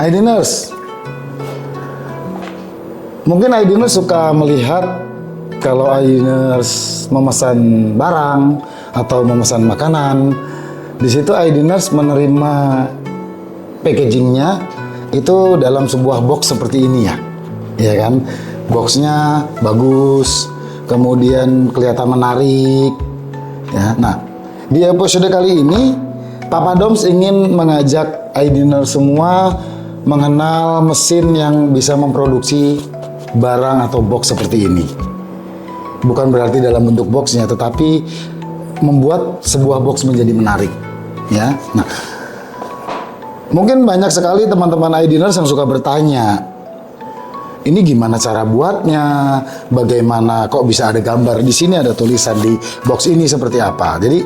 ID-ners, mungkin ID-ners suka melihat kalau ID-ners memesan barang atau memesan makanan, di situ ID-ners menerima packagingnya itu dalam sebuah box seperti ini ya kan? Boxnya bagus, kemudian kelihatan menarik, ya. Nah, di episode kali ini Papa Doms ingin mengajak ID-ners semua mengenal mesin yang bisa memproduksi barang atau box seperti ini. Bukan berarti dalam bentuk boxnya, tetapi membuat sebuah box menjadi menarik, ya. Nah, mungkin banyak sekali teman-teman ID-ners yang suka bertanya, ini gimana cara buatnya? Bagaimana kok bisa ada gambar di sini, ada tulisan di box ini seperti apa? Jadi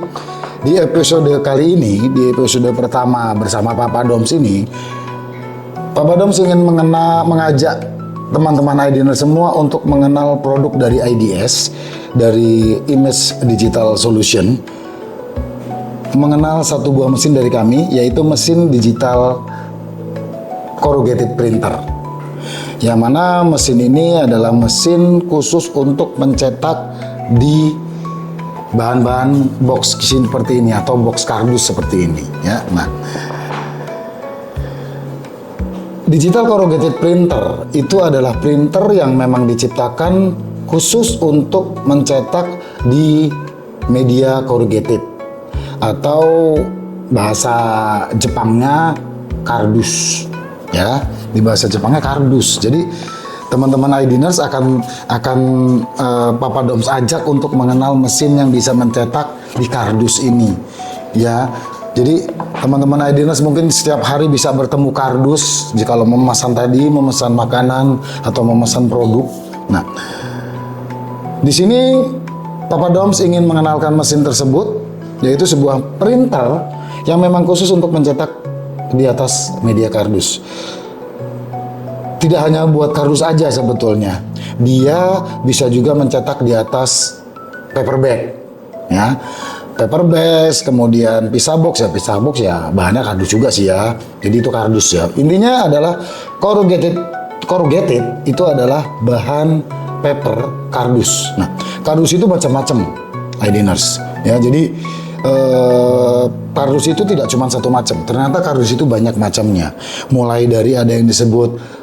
di episode kali ini, di episode pertama bersama Papa Doms ini, Papa Doms ingin mengajak teman-teman ID-ners semua untuk mengenal produk dari IDS, dari Image Digital Solution, mengenal satu buah mesin dari kami, yaitu mesin digital corrugated printer. Yang mana mesin ini adalah mesin khusus untuk mencetak di bahan-bahan box seperti ini atau box kardus seperti ini, ya. Nah, digital corrugated printer itu adalah printer yang memang diciptakan khusus untuk mencetak di media corrugated atau bahasa Jepangnya kardus, ya. Di bahasa Jepangnya kardus. Jadi teman-teman ID-ners akan Papa Doms ajak untuk mengenal mesin yang bisa mencetak di kardus ini, ya. Jadi teman-teman ID-ners mungkin setiap hari bisa bertemu kardus jika memesan makanan atau memesan produk. Nah, di sini Papa Doms ingin mengenalkan mesin tersebut, yaitu sebuah printer yang memang khusus untuk mencetak di atas media kardus. Tidak hanya buat kardus aja sebetulnya, dia bisa juga mencetak di atas paper bag, ya. Paper bag, kemudian pizza box ya bahannya kardus juga sih ya. Jadi itu kardus ya. Intinya adalah corrugated itu adalah bahan paper kardus. Nah, kardus itu macam-macam, ID-ners, ya. Jadi kardus itu tidak cuma satu macam. Ternyata kardus itu banyak macamnya. Mulai dari ada yang disebut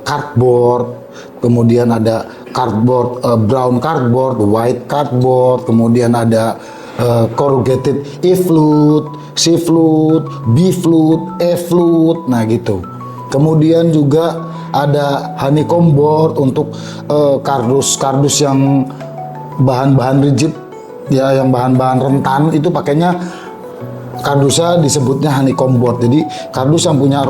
cardboard, kemudian ada cardboard, brown cardboard, white cardboard, kemudian ada corrugated E-flute, C-flute, B-flute, E-flute, nah gitu. Kemudian juga ada honeycomb board untuk kardus yang bahan-bahan rigid, ya, yang bahan-bahan rentan itu pakainya kardusnya disebutnya honeycomb board. Jadi kardus yang punya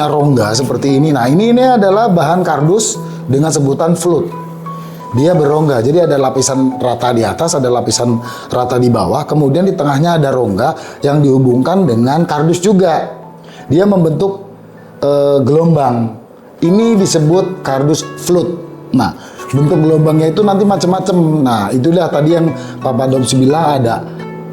rongga seperti ini. Nah, ini adalah bahan kardus dengan sebutan flute. Dia berongga, jadi ada lapisan rata di atas, ada lapisan rata di bawah, kemudian di tengahnya ada rongga yang dihubungkan dengan kardus juga. Dia membentuk gelombang. Ini disebut kardus flute. Nah, bentuk gelombangnya itu nanti macam-macam. Nah, itulah tadi yang Papa Doms bilang ada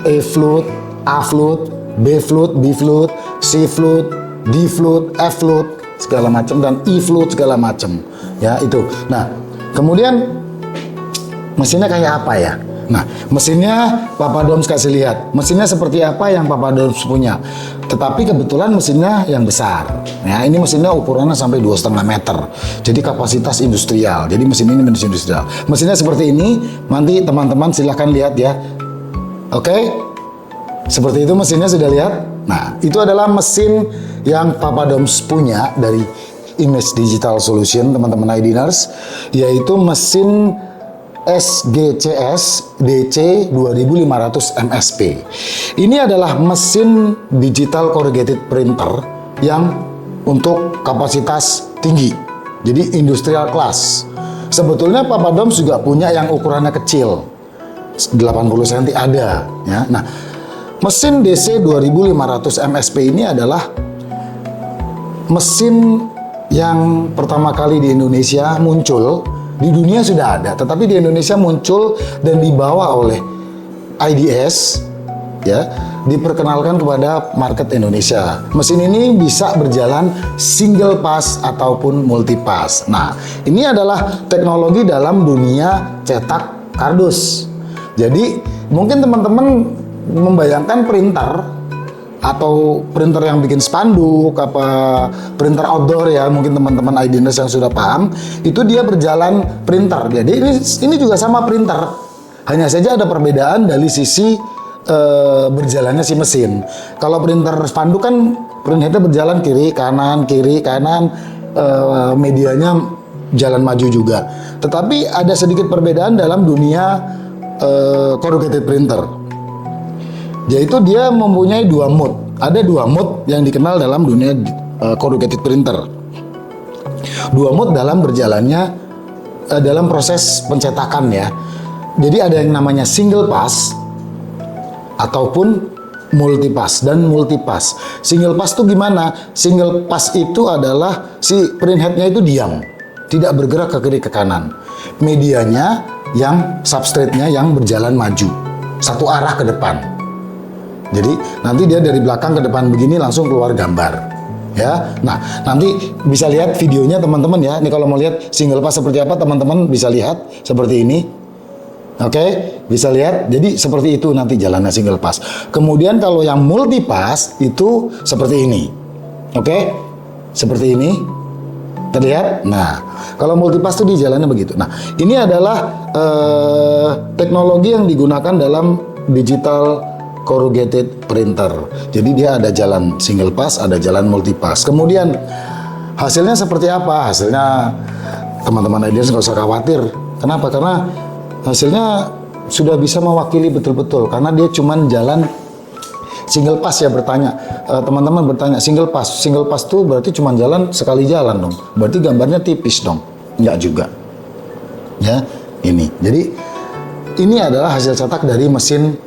E-flute, A-flute, B-flute, B-flute, C-flute, D-flute, F-flute, segala macam, dan E-flute segala macam. Ya, itu. Nah, kemudian mesinnya kayak apa ya? Nah, mesinnya Papa Doms kasih lihat. Mesinnya seperti apa yang Papa Doms punya. Tetapi kebetulan mesinnya yang besar. Ya, ini mesinnya ukurannya sampai 2,5 meter. Jadi kapasitas industrial. Jadi mesin ini mesin industrial. Mesinnya seperti ini. Nanti teman-teman silahkan lihat ya. Oke? Seperti itu mesinnya, sudah lihat? Nah, itu adalah mesin yang Papa Doms punya dari Image Digital Solution, teman-teman ID-ners, yaitu mesin SGCS DC 2500 MSP. Ini adalah mesin digital corrugated printer yang untuk kapasitas tinggi. Jadi industrial class. Sebetulnya Papa Doms juga punya yang ukurannya kecil. 80 cm ada, ya. Nah, mesin DC 2500 MSP ini adalah mesin yang pertama kali di Indonesia muncul. Di dunia sudah ada, tetapi di Indonesia muncul dan dibawa oleh IDS ya, diperkenalkan kepada market Indonesia. Mesin ini bisa berjalan single pass ataupun multi pass. Nah, ini adalah teknologi dalam dunia cetak kardus. Jadi, mungkin teman-teman membayangkan printer atau printer yang bikin spanduk, printer outdoor ya, mungkin teman-teman IDNers yang sudah paham, itu dia berjalan printer. Jadi ini juga sama printer, hanya saja ada perbedaan dari sisi berjalannya si mesin. Kalau printer spanduk kan printernya berjalan kiri kanan, medianya jalan maju juga. Tetapi ada sedikit perbedaan dalam dunia corrugated printer. Yaitu dia mempunyai dua mode. Ada dua mode yang dikenal dalam dunia corrugated printer. Dua mode dalam berjalannya dalam proses pencetakan ya. Jadi ada yang namanya single pass ataupun multi pass dan multi pass. Single pass itu gimana? Single pass itu adalah si print headnya itu diam, tidak bergerak ke kiri ke kanan. Medianya yang substrate-nya yang berjalan maju, satu arah ke depan. Jadi nanti dia dari belakang ke depan begini langsung keluar gambar. Ya, nah nanti bisa lihat videonya teman-teman ya. Ini kalau mau lihat single pass seperti apa teman-teman bisa lihat seperti ini. Oke, bisa lihat. Jadi seperti itu nanti jalannya single pass. Kemudian kalau yang multi pass itu seperti ini. Oke, seperti ini. Terlihat? Nah, kalau multi pass itu di jalannya begitu. Nah, ini adalah teknologi yang digunakan dalam digital corrugated printer. Jadi dia ada jalan single pass, ada jalan multi pass. Kemudian hasilnya seperti apa? Hasilnya teman-teman IDNers nggak usah khawatir. Kenapa? Karena hasilnya sudah bisa mewakili betul-betul. Karena dia cuman jalan single pass ya teman-teman bertanya single pass tuh berarti cuma jalan sekali jalan dong. Berarti gambarnya tipis dong? Enggak juga. Ya, ini. Jadi ini adalah hasil cetak dari mesin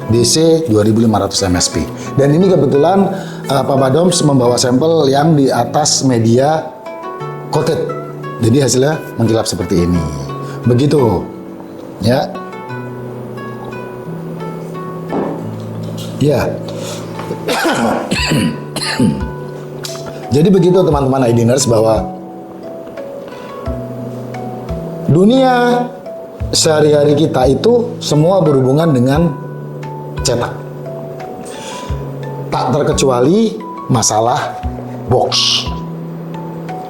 DC 2500 MSP. Dan ini kebetulan Papa Doms membawa sampel yang di atas media coated. Jadi hasilnya mengkilap seperti ini. Begitu. Ya. Ya. Jadi begitu teman-teman IDNers bahwa dunia sehari-hari kita itu semua berhubungan dengan cetak. Tak terkecuali masalah box.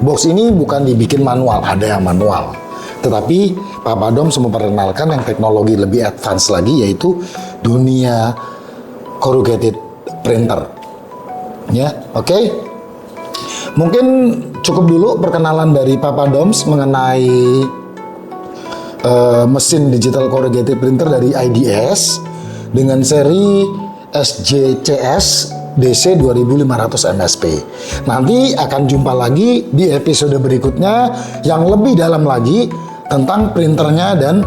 Box ini bukan dibikin manual, ada yang manual. Tetapi Papa Doms memperkenalkan yang teknologi lebih advance lagi, yaitu dunia corrugated printer. Ya, oke. Mungkin cukup dulu perkenalan dari Papa Doms mengenai mesin digital corrugated printer dari IDS dengan seri SJCS DC 2500 MSP. Nanti akan jumpa lagi di episode berikutnya yang lebih dalam lagi tentang printernya dan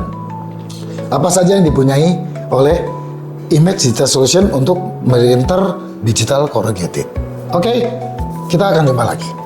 apa saja yang dipunyai oleh Image Digital Solution untuk printer digital corrugated. Oke, kita akan jumpa lagi.